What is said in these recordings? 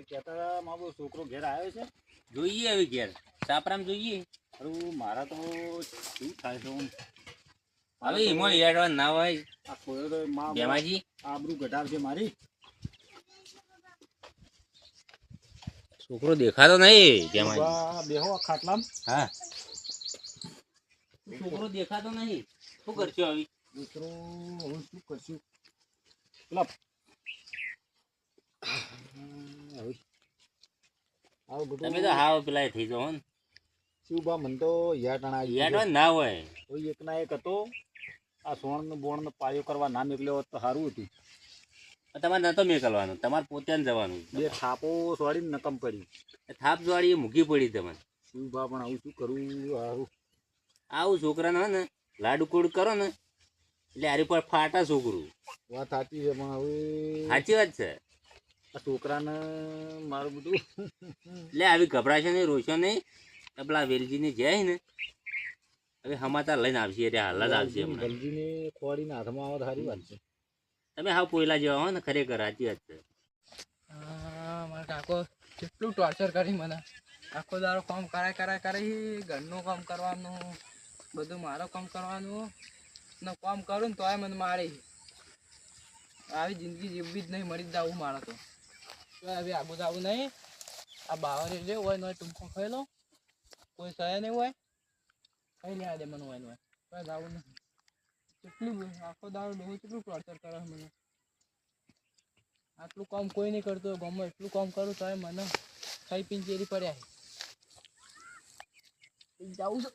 કહેતા મારો છોકરો ઘેર આવ્યો છે. જોઈએ હવે ઘેર સાપરામ જોઈએ. મારા તો શું થાય છે હવે એમાં એડવાન્સ ના હોય. આ કોઈ તો બેમાજી આબરૂ ઘટાડશે મારી. છોકરો દેખાતો નહીં બેમાજી. બેહો ખાટલામ. હા છોકરો દેખાતો નહીં. શું કરશો હવે? છોકરો હવે શું કરશું? પેલા તમે તો હાવ પેલા થઈ જાઓ ને. શું બા મને તો એડવાન્સ ના હોય. એક ના એક હતો. આ સોણ બોણ પાયો કરવા ના નીકળ્યો હોત તો સારું હતું. તમારે નતો મેકલવાનું, તમારે પોતે જવાનું. બે થાપો સોડીને નકમ પડી. થાપ જોડી મૂકી પડી તમારે. શું બા પણ આવું શું કરવું સારું? આવું છોકરાને હે ને લાડુ કોડ કરો ને એટલે આરી પર ફાટા છોકરું. વાત સાચી છે પણ હવે સાચી વાત છે. આ છોકરાને મારું બધું એટલે આવી ગભરાશે નહીં, રોશો નહીં. પેલા વેલજીને જાય ને હવે સમાચાર લઈને આવશે એટલે હાલ જ આવશે. ગલજીને ખોડીને હાથમાં આવે સારી વાત છે. તમે હાવ પોયલા જેવા હો ને, ખરેખર સાચી વાત છે. મારા કાકો કેટલું ટોર્ચર કરી મને. આખો દાડો કામ કરાય ઘરનું કામ કરવાનું, બધું મારું કામ કરવાનું ને કામ કરું ને તોય મને મારે. આવી જિંદગી જીવવી જ નહીં, મરી જ જવું મારે તો. હવે આગું જવું નહીં. આ બાવરે જે હોય ને ટૂંકો ખાઈ લો, કોઈ સહે નહીં હોય કઈ લે દે મને હોય ને હોય જવું નહીં. કેટલું આખો દાડો બહુ કેટલું ટોર્ચર કરે મને. આટલું કામ કોઈ નહીં કરતો ગમે એટલું કામ કરું તો મને ખાઈ પીને ચેરી પડ્યા જાઉં છું.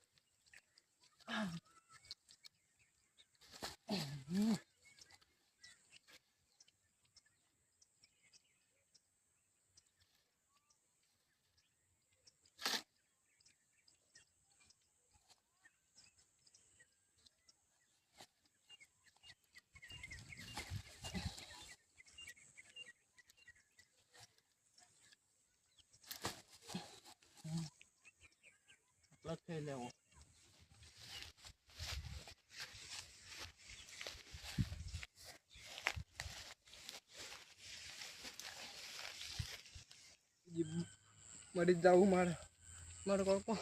લખી લેવો મરી જ જવું મારે કોકો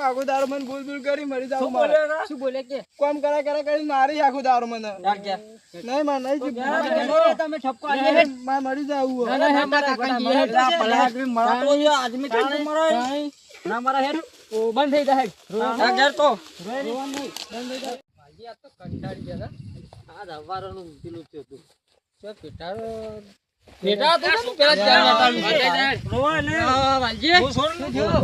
આખો દારૂ મને ભૂલ કરી મરી જાવ. શું બોલે કે કામ કરા કરી મારી આખો દારૂ મને નહીં માર નહીં તમે ઠપકો મરી જાવું ના મારા હેડ બંધ થઈ જાય તો કંટાળી ગયા આ દવારોનું પેલું છે તું શું પેટારો બેટા તો શું પેલા વાલજી હું છોડ ન થયો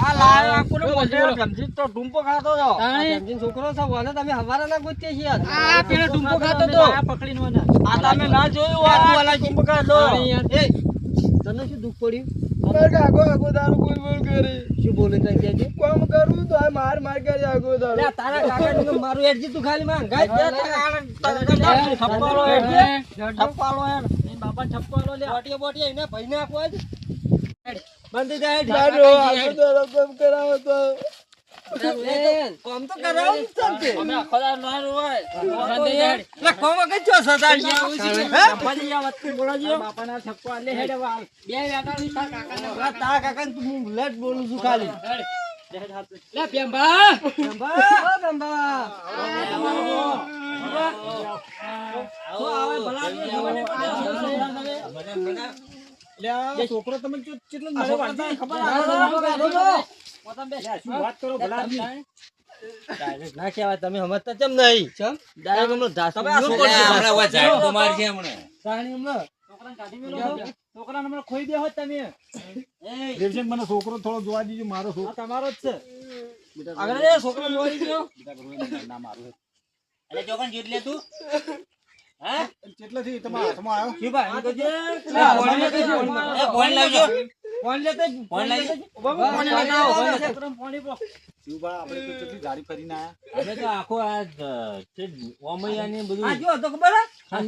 આ લાય આકોને બોલજો ગમજી તો ડુંપો ખાતો તો ગમજી છોકરો છે વાને તમે હવારા ના ગોતે છે આ પેલા ડુંપો ખાતો તો આ પકડીને વાના આ તમે ના જોયું આ વાલા ડુંપો ખાતો એ તને શું દુખ પડ્યું માર કાકો દારૂ બોલ કરે શું બોલે છે કે કામ કરું તો આ માર કરે આગો દારૂ લે તારા કાકા મારું એડજી તું ખાલી માં ગાય થપ્પાલો એડજી થપ્પાલો એડ બાપા થપ્પાલો લે બોટિયા એને ભાઈને આપવા જ બંધ જાય ડાડો આગો દારૂ કામ કરાવો તો કામ તો કરાવું જ અમે આખોદાર ના હોય બંધ જાય લે કોમ કે છો સદાજી હે પછી આ વાત બોલાજો બાપાના થપ્પા લે હેડે વાલ બે વેટાની તારા કાકાને તું લટ બોલું છું ખાલી લે પેમ્બા છોકરો તમે કેટલો વાત કરો ના કહેવાય તમે સમજતા કેમ નહીં છોકરા હમણાં ખોઈ દે હોત તમે. મને છોકરો થોડો જોવા દીજો. મારો છોકરો તમારો જ છે. છોકરો જોવા દીજો એટલે ચોકન જીત લે તું હા કેટલાથી તમારા હાથમાં આવ્યો? શું ભાઈ એમ તો છે? લા, ફોન લેતો છે. એ ફોન લાવજો ફોન લેતો જ. ફોન લાવજો ફોન લેતો આવો. શિવભા, આપણે તો કેટલી ગાડી ફરીને આયા. અમે તો આખો આ તે ઓમૈયા ને બધું આ જો તો ખબર હે? હા.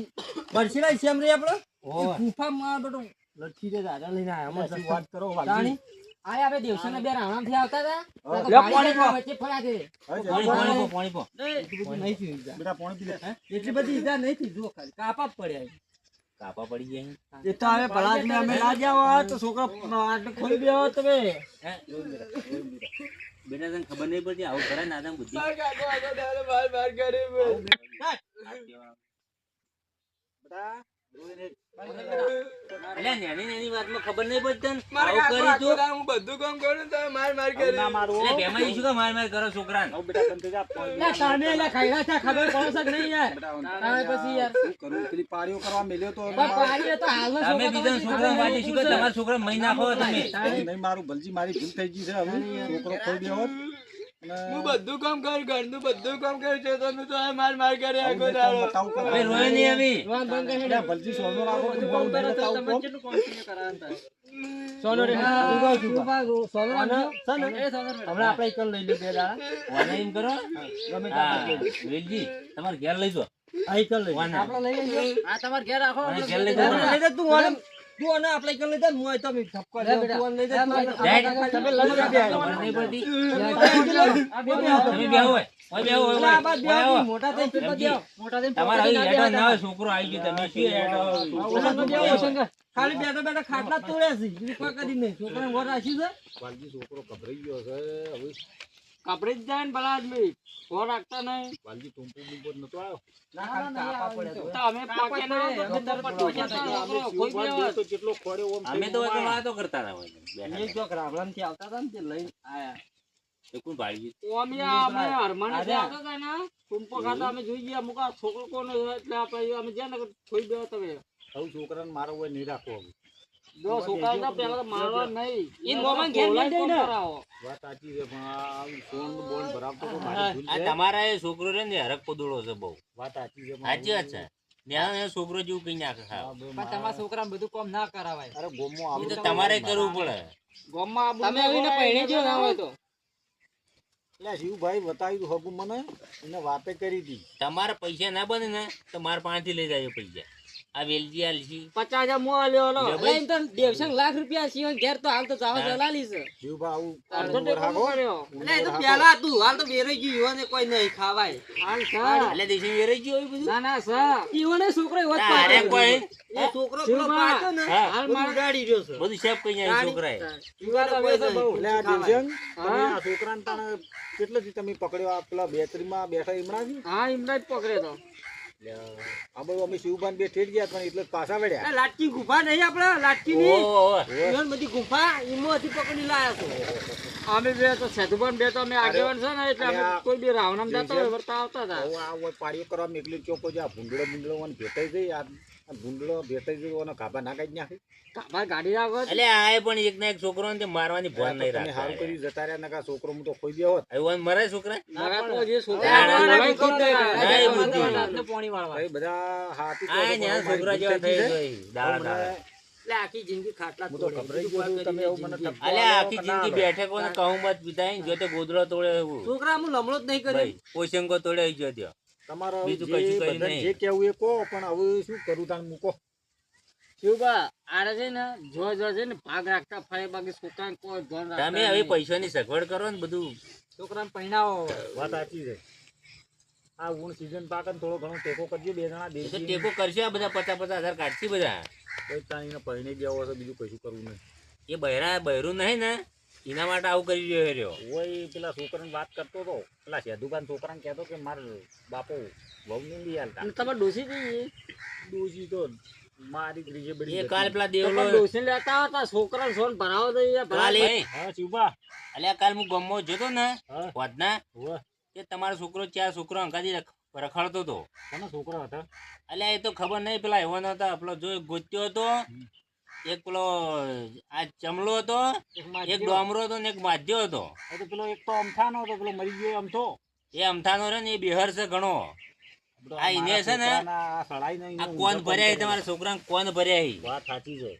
બરસીના શેમ રે આપણો ઓય. ગુફામાં બધું લટકી દે દાદા લઈને આયા આમાં મસ્ત શું વાત કરો, તાણી. વાલજી? આય આપણે દેવસાના બે રાણાથી આવતા હતા હા. તો લે, પાણી પાણી વચ્ચે ફર્યા છે. હવે પાણી પો એટલી બધી નહીં થઈ ઈજા. બેટા પાણી પી લે. એટલી બધી ઈજા નહીં થઈ જુઓ ખાલી કાપા જ પડ્યા કાપા પડી ગયા એ તો હવે ભલાદમી અમે લાગ્યા હોત તો છોકરા આટલે ખોઈ ગયા હોત તમે હે? બેટા તને ખબર નહીં પડતી આવું કરે નાદામ બુદ્ધિ બેટા, રોઈને અલ્યા નાની નાની વાતમાં ખબર નહીં પડતી તને મારા આવું કરી તું હું બધું કામ કરું તમે માર માર આવું ના મારો. એટલે બેમાં શું કામ માર માર કરો છોકરાને આવું બેટા બંધ થઈ જા. પાણી લે તાને લે ખાઈલા છે ખબર પડે છે કે નહીં યાર બેટા, તાણે પછી યાર શું કરું? પેલી પાળીઓ કરવા મેલ્યો તો પણ પાણી તો હાલનો તમે બીજા છોકરા માટે શું કહો તમારા છોકરા મહી નાખો તમે નહીં મારું ભલજી, મારી ભૂલ થઈ ગઈ છે. હવે છોકરો ખોઈ ગયો હોત હું બધું કામ કરું ઘરનું બધું કામ કરું છું તમે તો આ માર માર કરે આખો અને દાડો બતાવું કરો. હવે રોય નહીં હવે રોવાનું બંધ કરી બેટા, ભલજી સોનો રાખો, તું બહુ નહીં બતાવું કોમ. સોનો રે હા, તું કહું છું ઉભા રહો, સોનો રાખજો. સોનો. એ સોનો રાખજો. હમણાં આપણે એક લઈ લે બે દાડા વાને એમ કરો ગમે હા ત્યાં વેલજી તમારે ઘેર લઈ જો આ એક લઈ વાને આપણે લઈ લઈએ. આ તમારે ઘેર રાખો વાને આપણે ઘેર લઈ ઘેર જાઓ. રાખો. લઈ જા તું આને તું આને આપણે એક લઈ જા હું અહીં તમે ઠપકો લે બેટા. તું આને લઈ જા તું આને. જાય. તમે લઈ જા બે ખબર નહીં પડતી આ બે બે તમે બે હોય ઓય બે હોય આ બાદ બે ઓય આદમી આવો. મોટા થઈ મોટા થઈને મોટા થઈને તમારે પોતાની આવી ગાડી હેઠળ ના આવે. હોય છોકરો આવી ગયો તમે શું હેઠળ ખાલી બેઠા બેઠા ખાટલા તોડ્યા છે બીજું કોઈ કરી નહીં છોકરાને ઘર રાખ્યું છે વાલજી, છોકરો ગભરાઈ ગયો છે. હવે કાપડી જ જાય ને ભલા આદમી ઘર રાખતા નહીં વાલજી ટૂંપો બૂંપો નતો આવ્યો. ના ખાલી કાપા પડે તો. તો અમે પાકે ના અમે તો પટોળા હતા. અમે શિવભાઈ બે તો કેટલો ખોડ્યો ઓમ અમે થઈ તો ગયો. તો વાતો કરતા હતા હોય એ જો રાવળામથી આવતા હતા ને તે લઈને આયા એ કોણ ભાળી અમે હરમાને આવતા હતા ને ટૂંપો ખાતા અમે જોઈ ગયા અમુક આ છોકરો કોનો છે એટલે આપણે અમે જ્યાં ને થોઈ ગયો તમે હવે છોકરાને મારો હોય નહીં રાખવો હવે. જો છોકરા પેલા તો મારવા નહીં ઈ મોમાં ઘેર લઈ જઈને વાત સાચી છે પણ આ સોનનું બોન ભરાવતો તો મારી ભૂલ આ છે. તમારા એ છોકરો રે ને હરક પોદળો છે બહુ વાત સાચી છે પણ સાચી વાત છે ત્યાં એ છોકરો જેવું કઈ નાખે ખાવ આ બે પણ મારા- તમારા છોકરાને બધું કામ ના કરાવાય અરે ગોમો એ આવું તો તમારે કરવું પડે ગામમાં તમે આવીને પહેણે જો ના હોય તો એટલે શિવભાઈ બતાવ્યું હગું મને એને વાતે કરી હતી. તમારા પૈસા ના બને ને તો મારા પાસેથી લઈ જાય પૈસા આ વેલજી આલસી 50,000 મો આલ્યો લે એટલે ભાઈ. એમ તો દેવસંગ લાખ રૂપિયા સિવાય ઘેર તો હાલ તો જાવ જલાલી છે શિવભાઈ અડધો આવું ટેકો રાખો. કર્યો એટલે એ તો પેલા હતું હાલ તો બેરાઈ ગયું યુવાને કોઈ નહીં ખાવાય હાલ સર એટલે દેશી વેરાઈ ગયો હોય બધું ના ના સર ઈવોને છોકરો એવો જ તારે પાડ્યો. કોઈ એ છોકરો પેલો શિવભા. પાડ્યો ને હા. હાલ બધું મારે ઉડાડી રહ્યો છે બધું શેપ કઈ જાય છોકરાએ યુવાને કોઈ નહીં. એટલે આ ખાવાય. દિલજંગ, તમે આ છોકરાને પણ કેટલેથી તમે પકડ્યો? આ પેલા બેટરીમાં બેઠા ઈમણાથી? હા એમને જ પકડ્યો તો એટલે આ બધું અમે શિવભાઈ બે ઠેઠ ગયા પણ એટલે જ પાછા વળ્યા. એ લાટકી ગુફા નહીં આપણે લાટકી ની ઓહો ઈવન બધી ગુફા ઈમોથી પકડી લાયા છો અમે બે તો સેતુભાઈ બે તો અમે આગેવાન છે ને એટલે અમે અરે કોઈ બી રાવણામ જતા હોય વર્તા આવતા હતા હવે આ હોય પાડીઓ કરવા મેકલી ચોકો છે. આ ભૂંડળો ભૂંડળો મને ભેટાઈ જઈ. આ ભૂંડળો ભેટાઈ જઈ અને ગાભા ના કાઢી નાખી. કાપા ગાડી રાખો એટલે આ પણ એક ના એક છોકરો ને તે મારવાની ભોન નહીં તમે સારું રાખતા કરી જતા રહ્યા નકા છોકરો હું તો ખોઈ ગયો હોત. આવ્યો મરે છોકરા નરાકો જે ના, ના, ના, છોકરા ના, એ બુદ્ધિ. પાણી વાળવા ભાઈ બધા હાથી તો આ હતો, ન્યા મારી છોકરા ભૂલ જેવા થઈ થઈ ગઈ છે. ગઈ દાડા દાડા એટલે આખી જિંદગી ખાટલા હું તો તોડે. ગભરાઈ ગયો છું. તમે એવું મને ઠપકો અલ્યા આલો આખી કે ના જિંદગી આલો? બેઠે કોને કહું મત પીતા જો તે ગોદડો તોડે એવું છોકરા હું લમણો જ નહીં કર્યો ભાઈ પોશંકો તોડે ગયો ત્યો તમારે હવે બીજું જે કશું કર્યું બધાને નહીં. જે કહેવું એ કહો પણ હવે શું કરું તાન મૂકો. શિવબા આરે છે ને જો છે ને ભાગ રાખતા ફરે બાકી છોકરાને કોઈ ધ્યાન રાખતા તમે હવે નહીં. પૈસાની સગવડ કરો ને બધું છોકરાને પહેણાવો વાત સાચી છે. આ ઊણ સીઝન પાકે ને થોડો ઘણો ટેકો કરજો. બે જણા એ તો દેશી ટેકો કરશે આ બધા 50,000 કાઢશે બધા કોઈ તાણીને પહેણી દેવો હશે, બીજું કશું કરવું નહીં. એ બહેરું નહીં ને એના માટે આવું કરી રહ્યો રહ્યો ઓય પેલા છોકરાને વાત કરતો હતો. પેલા સેધુભાઈ છોકરાને કહેતો કે માર બાપો વહુ નહીં લઈ આલતા. અને તમે ડોસી જઈએ ડોશી તો મારી ગ્રીજે બળી એ જતી. કાલ પેલા દેવલો ડોસી લેતા હતા છોકરાને સોન ભરાવો તો યાર કાલ ભરાવો. એ હા શિવબા. અલ્યા કાલ હું ગામમાં જોતો ને હા વાતના હોવે. કે તમારો છોકરો 4 છોકરો અંકાથી રખડતો હતો કોના છોકરા હતા? અલ્યા એ તો ખબર નહીં પેલા એવો નતા પેલો જો એક ગોત્યો હતો એક પેલો આ ચમલો હતો એક ડોમરો હતો ને એક માધ્યો હતો એ તો પેલો એક તો અમથાનો હતો, પેલો મરી ગયો અમથો. એ અમથાનો રે ને એ બિહાર છે ઘણો આ ઈને છે ને, છોકરાના સડાઈને આ ઈને કોણ ઊંધો ભર્યા કરી તમારા છોકરાને કોણ ભર્યા હી? વાત સાચી છે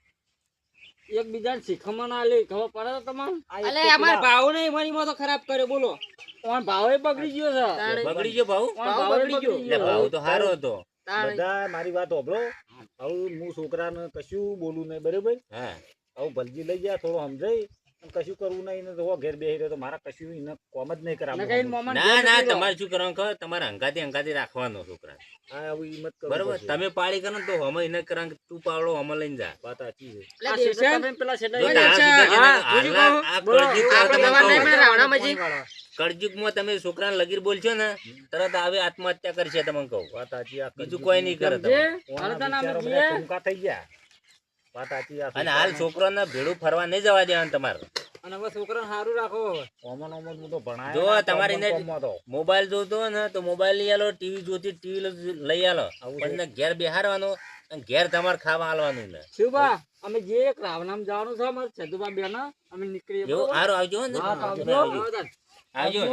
એકબીજાને શીખવામાં ના લે ખબર પડે છે તમારે આ એક અલે તો અમાર પેલા- ભાવ ને એમાં તો ખરાબ કર્યો બોલો. તમારો ભાવે બગડી ગયો છે તાણે બગડી ગયો ભાવ? તમારો ભાવ ભાવે બગડી ગયો. એટલે ભાવ તો સારો હતો. તાણે બધા મારી વાત હોભળો. હવે હું છોકરાને કશું બોલું નહીં બરાબર. હા હવે ભલજી લઈ ગયા થોડો સમજાય અને કશું કરવું નહીં ને તો હો ઘેર બેહી રહ્યો તો મારા કશું એને કોમ જ નહીં અને કઈ કરાવવાનું મોમાં ના ના, તમારે શું કરવાનું ખબર? તમારે હંગાથી રાખવાનો છોકરા, હા હવે ઈ મત કરવું બરોબર? પડશે. તમે પાડી કરો ને તો અમે એને કરવાનું કે તું પાવડો અમે લઈને જા. વાત સાચી છે એટલે દેવસન, પેલા જો છેલ્લા તારા સુધી છે ને, હા, હાલના બીજું આ બોલો, કળજુગ આપણે તમે દવા કહો. નહીં પેલા રાવણામાંજી. કળજુગમાં તમે છોકરાને લગીર બોલશો ને તરત આવે આત્મહત્યા કરશે તમને કહું. વાત સાચી આ બીજું કોઈ નહીં કરે તમે. ઓના બિચારા બધા ટૂંકા થઈ ગયા વાત સાચી આ અને હાલ છોકરાને ભેળું ફરવા નહીં જવા દેવાનું તમારે. અને હવે છોકરાને સારું રાખો. ઓમન ઓમન હું તો ભણાય જો ના, તમારે ઓમન એને- કોમમાં તો. મોબાઈલ જોતો હોય ને તો મોબાઈલ લઈ આલો, ટીવી જોતી ટીવી લઈ આલો, આવું પણ એને ઘેર બેહારવાનો અને ઘેર તમારે ખાવા આલવાનું ને. શિવબા અમે જે એક રાવણામ જવાનું છે અમારે છેદુબા બેન અમે નીકળીએ એવું બરોબર? હારું આવજો ને. હા, તો આવજો. આવજો. આવજો ને.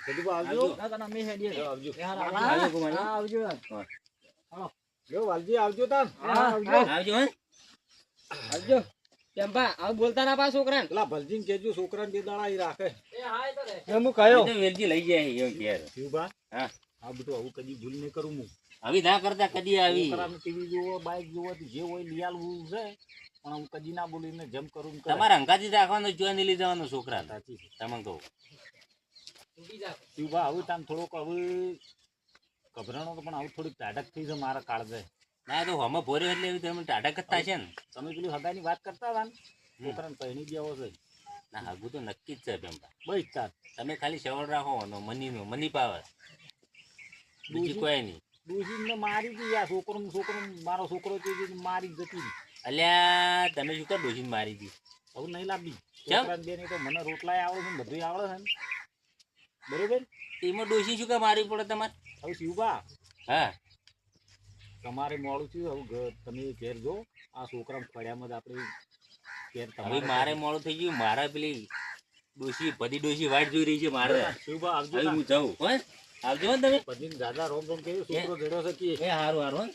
બધું આવજો ના, તો અમે હેડીએ. જો આવજો આવજો કુમારી. હા, આવજો. જો વાલજી આવજો તાન હા, આવજો. આવજો હે. આવજો ચંપા આવ બોલતા ના પા છોકરાને. પેલા ભલજીને કહેજો છોકરાને બે દાડા ઈ રાખે હું એ તો વેલજી લઈ જાય એ ઘેર. શિવભા હા. આ બધું આવું કદી ભૂલ નહીં કરું હું આવી ના કરતા કદી આવી. છોકરાને ટીવી જોવો બાઈક જોવો તો જે હોય લઈ આલવું છે પણ હું કદી ના બોલીને જેમ કરું એમ કરે. તમારે હંકાથી રાખવાનું, જો નહીં લઈ જવાનું છોકરા. સાચી છે તમે કહું શિવભા હવે તાન થોડોક હવે ગભરાણો તો પણ હવે થોડીક ટાઢક થઈ છે મારા કાળજે. ના તો હમો ભોર્યો એટલે એવી તમે ટાઢક જ થશે ને. તમે પેલી હગાની વાત કરતા હતા ને છોકરાને પહેણી દેવો છે ના હગું તો નક્કી જ છે પેમ્પા. બસ તાર તમે ખાલી સવળ રાખો એનો મની પાવર, બીજી કોઈ નહીં. ડોશીને મારી હતી આ છોકરો મારો છોકરો છે જે મારી જ જતી રહી. અલ્યા તમે શું કર ડોસીને મારી હતી? હવે નહીં લાવી કેમ? છોકરાને બેને તો મને રોટલાય આવડે છે ને બધું આવડે છે ને બરોબર. એમાં ડોસી શું કામ મારવી પડે તમારે? હવે શિવભા હા તમારે મોડું થયું હવે તમે ઘેર જો આ છોકરા ફળ્યામાં જ આપણે ઘેર હવે તમારે મારે મોડું થઈ ગયું. મારા પેલી ડોસી બધી ડોસી વાટ જોઈ રહી છે મારે. શિવભા આવજો હવે ના. હું જાઉં. હો આવજો હો તમે. બધીને દાદા રોમ રોમ કહ્યું છોકરો જડ્યો છે કે એ હારું હારું હો.